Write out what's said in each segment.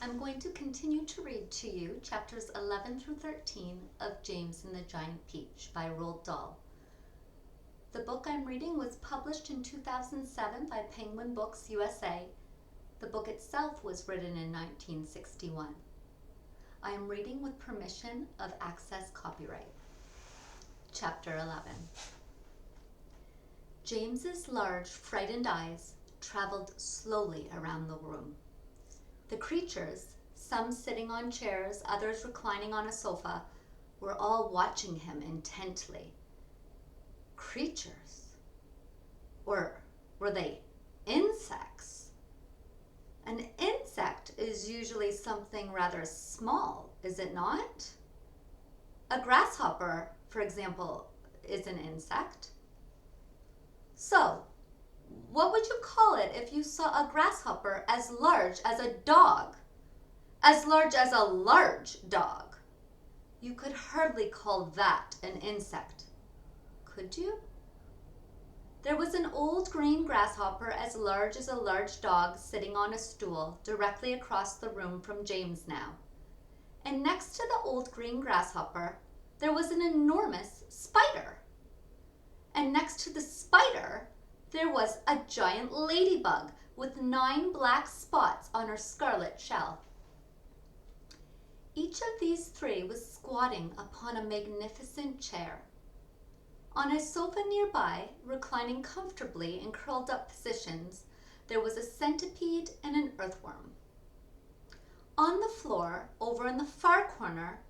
I'm going to continue to read to you chapters 11 through 13 of James and the Giant Peach by Roald Dahl. The book I'm reading was published in 2007 by Penguin Books USA. The book itself was written in 1961. I am reading with permission of Access Copyright. Chapter 11. James's large, frightened eyes traveled slowly around the room. The creatures, some sitting on chairs, others reclining on a sofa, were all watching him intently. Creatures? Or were they insects? An insect is usually something rather small, is it not? A grasshopper, for example, is an insect. So, what would you call it if you saw a grasshopper as large as a dog? As large as a large dog? You could hardly call that an insect, could you? There was an old green grasshopper as large as a large dog sitting on a stool directly across the room from James now. And next to the old green grasshopper, there was an enormous spider. And next to the spider, there was a giant ladybug with 9 black spots on her scarlet shell. Each of these 3 was squatting upon a magnificent chair. On a sofa nearby, reclining comfortably in curled up positions, there was a centipede and an earthworm. On the floor, over in the far corner,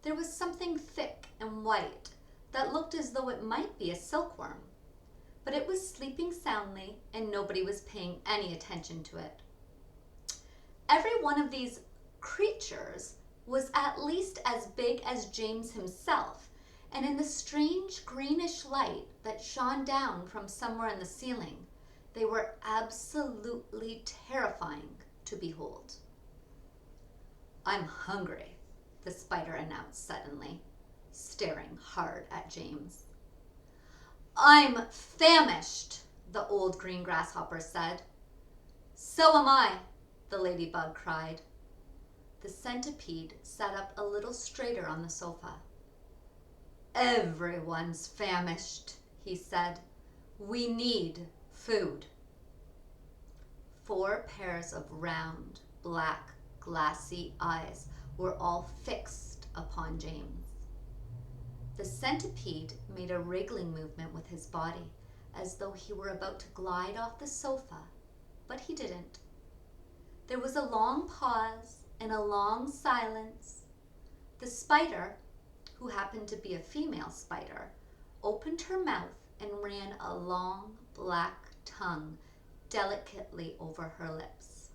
there was something thick and white that looked as though it might be a silkworm. But it was sleeping soundly and nobody was paying any attention to it. Every one of these creatures was at least as big as James himself, and in the strange greenish light that shone down from somewhere in the ceiling, they were absolutely terrifying to behold. "I'm hungry," the spider announced suddenly, staring hard at James. "I'm famished," the old green grasshopper said. "So am I," the ladybug cried. The centipede sat up a little straighter on the sofa. "Everyone's famished," he said. "We need food." 4 pairs of round, black, glassy eyes were all fixed upon James. The centipede made a wriggling movement with his body, as though he were about to glide off the sofa, but he didn't. There was a long pause and a long silence. The spider, who happened to be a female spider, opened her mouth and ran a long black tongue delicately over her lips.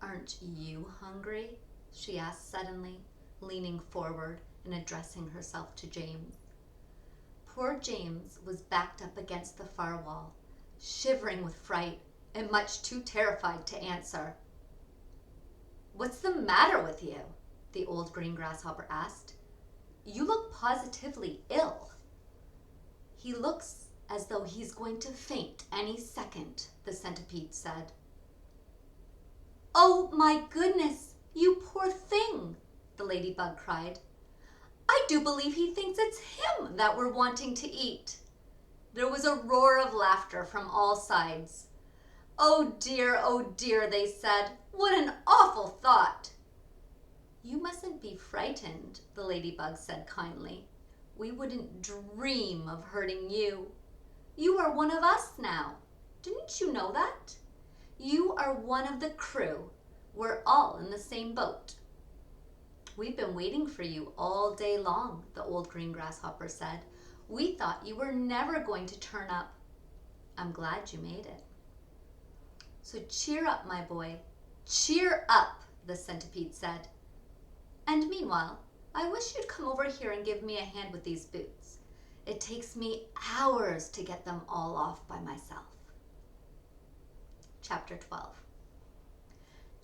"Aren't you hungry?" she asked suddenly, leaning forward and addressing herself to James. Poor James was backed up against the far wall, shivering with fright and much too terrified to answer. "What's the matter with you?" the old green grasshopper asked. "You look positively ill." "He looks as though he's going to faint any second," the centipede said. "Oh my goodness, you poor thing," the ladybug cried. "I do believe he thinks it's him that we're wanting to eat." There was a roar of laughter from all sides. "Oh dear," they said. "What an awful thought." "You mustn't be frightened," the ladybug said kindly. "We wouldn't dream of hurting you. You are one of us now. Didn't you know that? You are one of the crew. We're all in the same boat." "We've been waiting for you all day long," the old green grasshopper said. "We thought you were never going to turn up. I'm glad you made it." "So cheer up, my boy. Cheer up," the centipede said. "And meanwhile, I wish you'd come over here and give me a hand with these boots. It takes me hours to get them all off by myself." Chapter 12.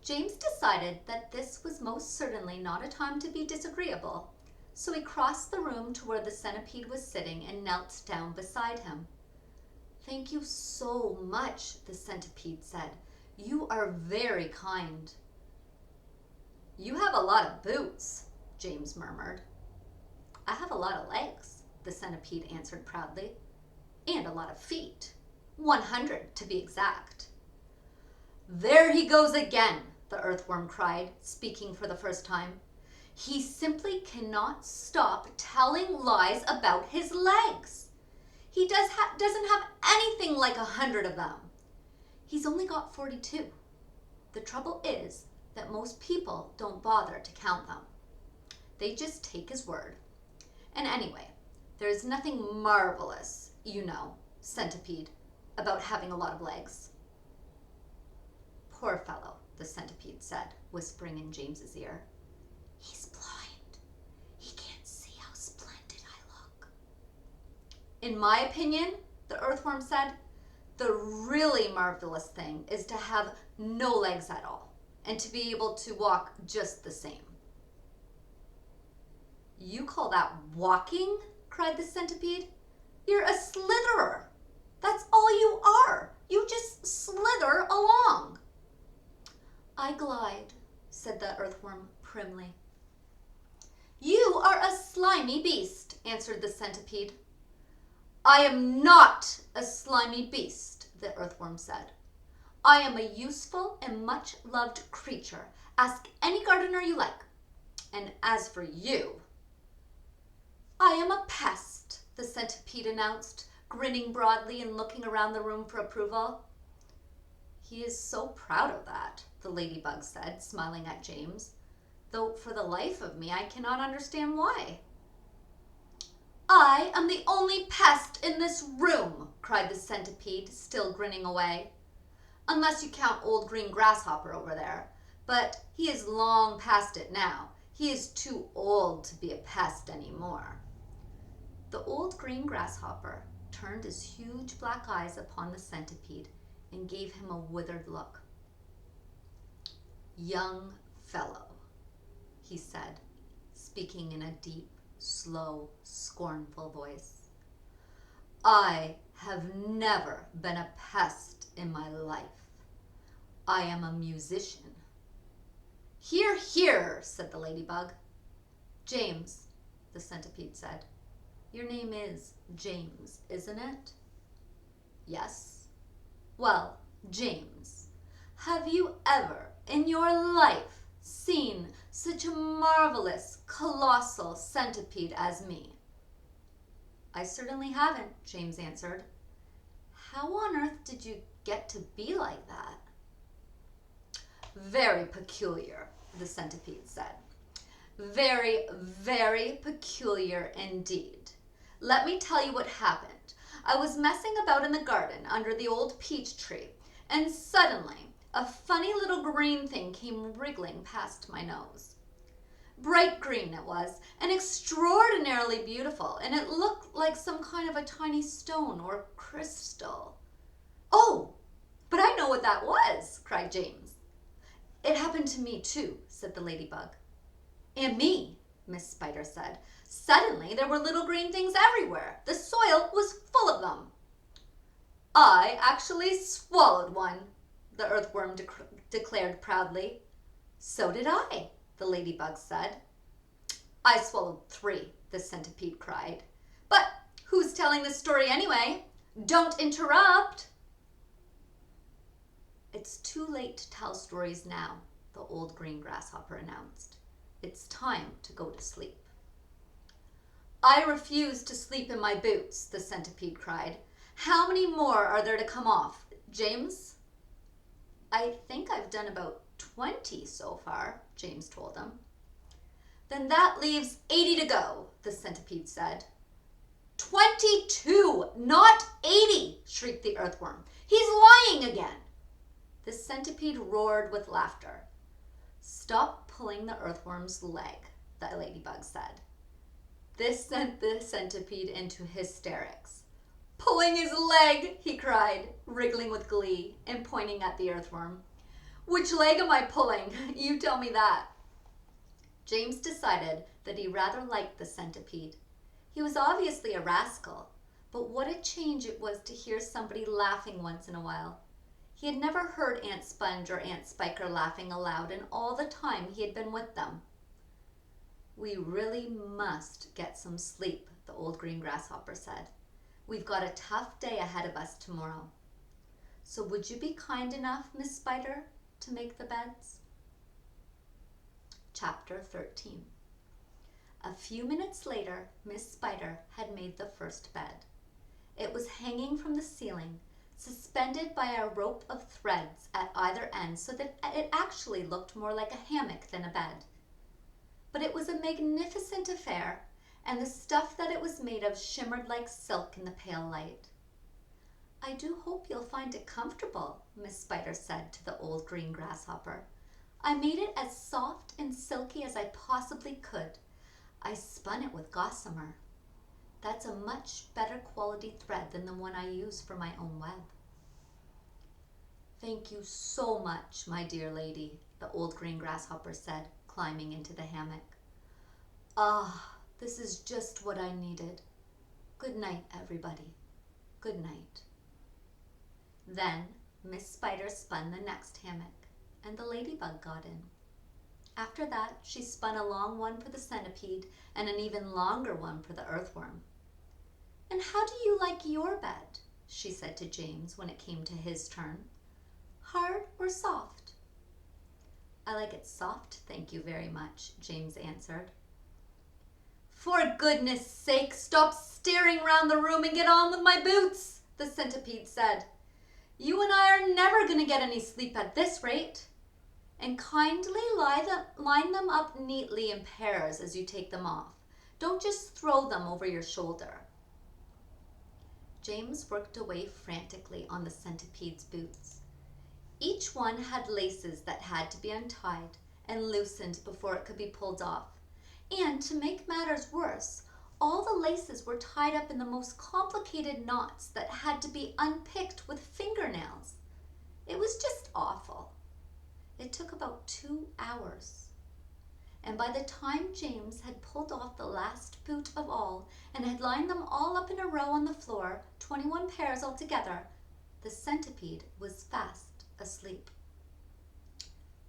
James decided that this was most certainly not a time to be disagreeable, so he crossed the room to where the centipede was sitting and knelt down beside him. "Thank you so much," the centipede said. "You are very kind." You have a lot of boots, James murmured. I have a lot of legs, the centipede answered proudly. And a lot of feet. 100 to be exact. There he goes again, the earthworm cried, speaking for the first time. He simply cannot stop telling lies about his legs. He doesn't have anything like 100 of them. He's only got 42. The trouble is that most people don't bother to count them. They just take his word. And anyway, there is nothing marvelous, you know, centipede, about having a lot of legs. Poor fellow, the centipede said, whispering in James's ear. He's blind. He can't see how splendid I look. In my opinion, the earthworm said, the really marvelous thing is to have no legs at all and to be able to walk just the same. You call that walking? Cried the centipede. You're a slitherer. That's all you are. You just slither along. I glide, said the earthworm primly. You are a slimy beast, answered the centipede. I am not a slimy beast, the earthworm said. I am a useful and much-loved creature. Ask any gardener you like. And as for you, I am a pest, the centipede announced, grinning broadly and looking around the room for approval. He is so proud of that, the ladybug said, smiling at James, though for the life of me I cannot understand why. I am the only pest in this room, cried the centipede, still grinning away. Unless you count old green grasshopper over there, but he is long past it now. He is too old to be a pest anymore. The old green grasshopper turned his huge black eyes upon the centipede and gave him a withered look. Young fellow, he said, speaking in a deep, slow, scornful voice. I have never been a pest in my life. I am a musician. Hear, hear, said the ladybug. James, the centipede said. Your name is James, isn't it? Yes. Well, James, have you ever in your life seen such a marvelous, colossal centipede as me? I certainly haven't, James answered. How on earth did you get to be like that? Very peculiar, the centipede said. Very, very peculiar indeed. Let me tell you what happened. I was messing about in the garden under the old peach tree, and suddenly a funny little green thing came wriggling past my nose. Bright green it was, and extraordinarily beautiful, and it looked like some kind of a tiny stone or crystal. Oh, but I know what that was, cried James. It happened to me too, said the ladybug. And me, Miss Spider said. Suddenly there were little green things everywhere. The soil was full of them. I actually swallowed one, the earthworm declared proudly. So did I, the ladybug said. I swallowed 3, the centipede cried. But who's telling this story anyway? Don't interrupt. It's too late to tell stories now, the old green grasshopper announced. It's time to go to sleep. I refuse to sleep in my boots, the centipede cried. How many more are there to come off, James? I think I've done about 20 so far, James told him. Then that leaves 80 to go, the centipede said. 22, not 80, shrieked the earthworm. He's lying again. The centipede roared with laughter. Stop pulling the earthworm's leg, the ladybug said. This sent the centipede into hysterics. Pulling his leg, he cried, wriggling with glee and pointing at the earthworm. Which leg am I pulling? You tell me that. James decided that he rather liked the centipede. He was obviously a rascal, but what a change it was to hear somebody laughing once in a while. He had never heard Aunt Sponge or Aunt Spiker laughing aloud in all the time he had been with them. "We really must get some sleep," the old green grasshopper said. "We've got a tough day ahead of us tomorrow. So would you be kind enough, Miss Spider, to make the beds?" Chapter 13. A few minutes later, Miss Spider had made the first bed. It was hanging from the ceiling, suspended by a rope of threads at either end so that it actually looked more like a hammock than a bed. But it was a magnificent affair, and the stuff that it was made of shimmered like silk in the pale light. "I do hope you'll find it comfortable," Miss Spider said to the old green grasshopper. "I made it as soft and silky as I possibly could. I spun it with gossamer. That's a much better quality thread than the one I use for my own web." "Thank you so much, my dear lady," the old green grasshopper said, climbing into the hammock. "Ah, this is just what I needed. Good night, everybody. Good night." Then Miss Spider spun the next hammock, and the ladybug got in. After that, she spun a long one for the centipede and an even longer one for the earthworm. "And how do you like your bed?" she said to James when it came to his turn. "Hard or soft?" "I like it soft, thank you very much," James answered. "For goodness sake, stop staring round the room and get on with my boots," the centipede said. "You and I are never going to get any sleep at this rate. And kindly line them up neatly in pairs as you take them off. Don't just throw them over your shoulder." James worked away frantically on the centipede's boots. Each one had laces that had to be untied and loosened before it could be pulled off. And to make matters worse, all the laces were tied up in the most complicated knots that had to be unpicked with fingernails. It was just awful. It took about 2 hours. And by the time James had pulled off the last boot of all and had lined them all up in a row on the floor, 21 pairs altogether, the centipede was fast asleep.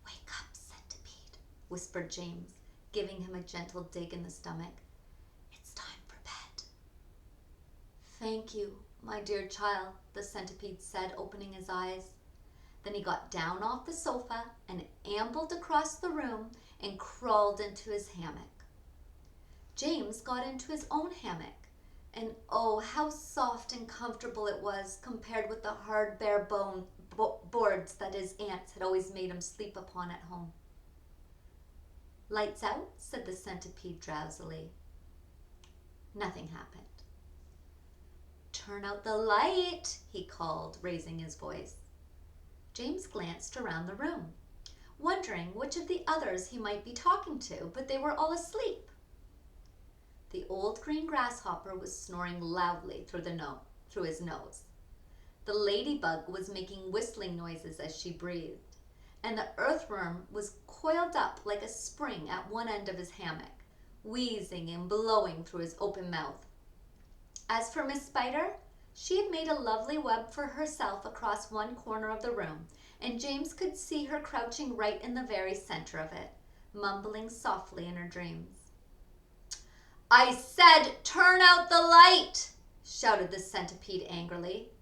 "Wake up, centipede," whispered James, giving him a gentle dig in the stomach. "It's time for bed." "Thank you, my dear child," the centipede said, opening his eyes. Then he got down off the sofa and ambled across the room and crawled into his hammock. James got into his own hammock, and oh, how soft and comfortable it was compared with the hard bare boards that his aunts had always made him sleep upon at home. "Lights out," said the centipede drowsily. Nothing happened. "Turn out the light," he called, raising his voice. James glanced around the room, wondering which of the others he might be talking to, but they were all asleep. The old green grasshopper was snoring loudly through his nose. The ladybug was making whistling noises as she breathed, and the earthworm was coiled up like a spring at one end of his hammock, wheezing and blowing through his open mouth. As for Miss Spider, she had made a lovely web for herself across one corner of the room, and James could see her crouching right in the very center of it, mumbling softly in her dreams. "I said turn out the light!" shouted the centipede angrily.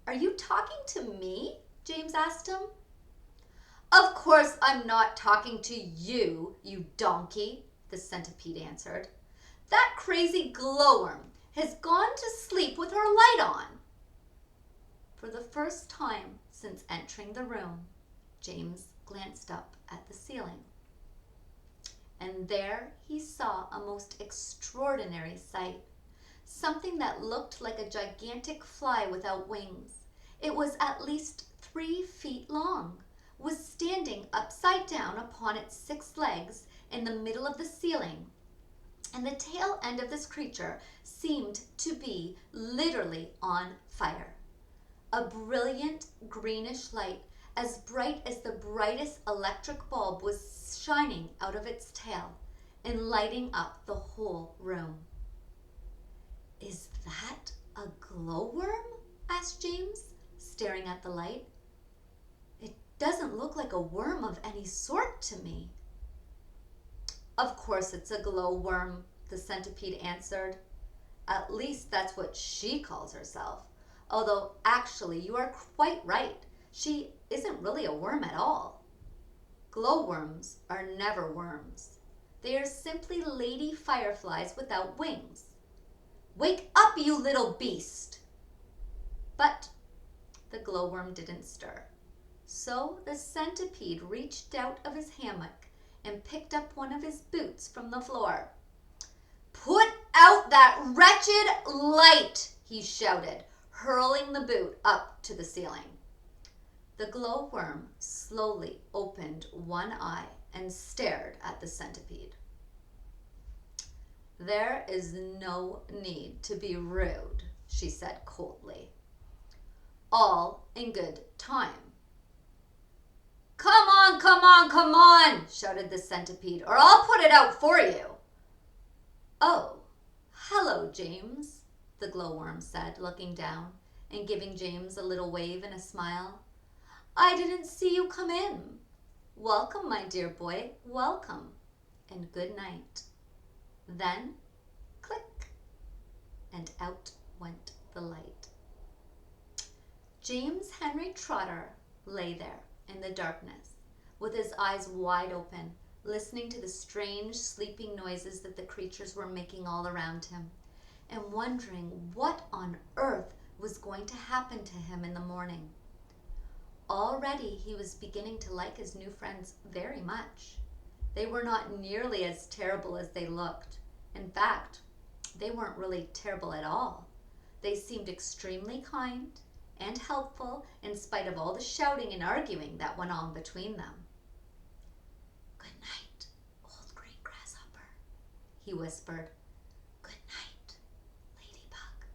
"Are you talking to me?" James asked him. "Of course I'm not talking to you, you donkey," the centipede answered. "That crazy glowworm has gone to sleep with her light on." For the first time since entering the room, James glanced up at the ceiling. And there he saw a most extraordinary sight, something that looked like a gigantic fly without wings. It was at least 3 feet long, was standing upside down upon its 6 legs in the middle of the ceiling, and the tail end of this creature seemed to be literally on fire. A brilliant greenish light, as bright as the brightest electric bulb, was shining out of its tail and lighting up the whole room. "Is that a glowworm?" asked James, staring at the light. doesn't look like a worm of any sort to me." "Of course it's a glowworm," the centipede answered. "At least that's what she calls herself. Although actually you are quite right. She isn't really a worm at all. Glowworms are never worms. They are simply lady fireflies without wings. Wake up, you little beast!" But the glowworm didn't stir. So the centipede reached out of his hammock and picked up one of his boots from the floor. "Put out that wretched light!" he shouted, hurling the boot up to the ceiling. The glowworm slowly opened one eye and stared at the centipede. "There is no need to be rude," she said coldly. "All in good time." "Come on, come on, come on," shouted the centipede, "or I'll put it out for you." "Oh, hello, James," the glowworm said, looking down and giving James a little wave and a smile. "I didn't see you come in. Welcome, my dear boy, welcome, and good night." Then, click, and out went the light. James Henry Trotter lay there in the darkness, with his eyes wide open, listening to the strange sleeping noises that the creatures were making all around him, and wondering what on earth was going to happen to him in the morning. Already he was beginning to like his new friends very much. They were not nearly as terrible as they looked. In fact, they weren't really terrible at all. They seemed extremely kind and helpful in spite of all the shouting and arguing that went on between them. "Good night, old green grasshopper," he whispered. "Good night, ladybug.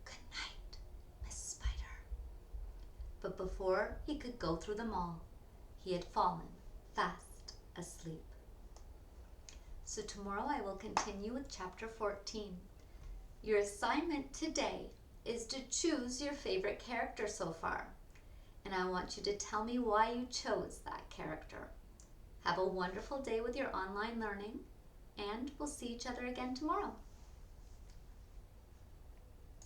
Good night, Miss Spider." But before he could go through them all, he had fallen fast asleep. So tomorrow I will continue with chapter 14. Your assignment today is to choose your favorite character so far. And I want you to tell me why you chose that character. Have a wonderful day with your online learning, and we'll see each other again tomorrow.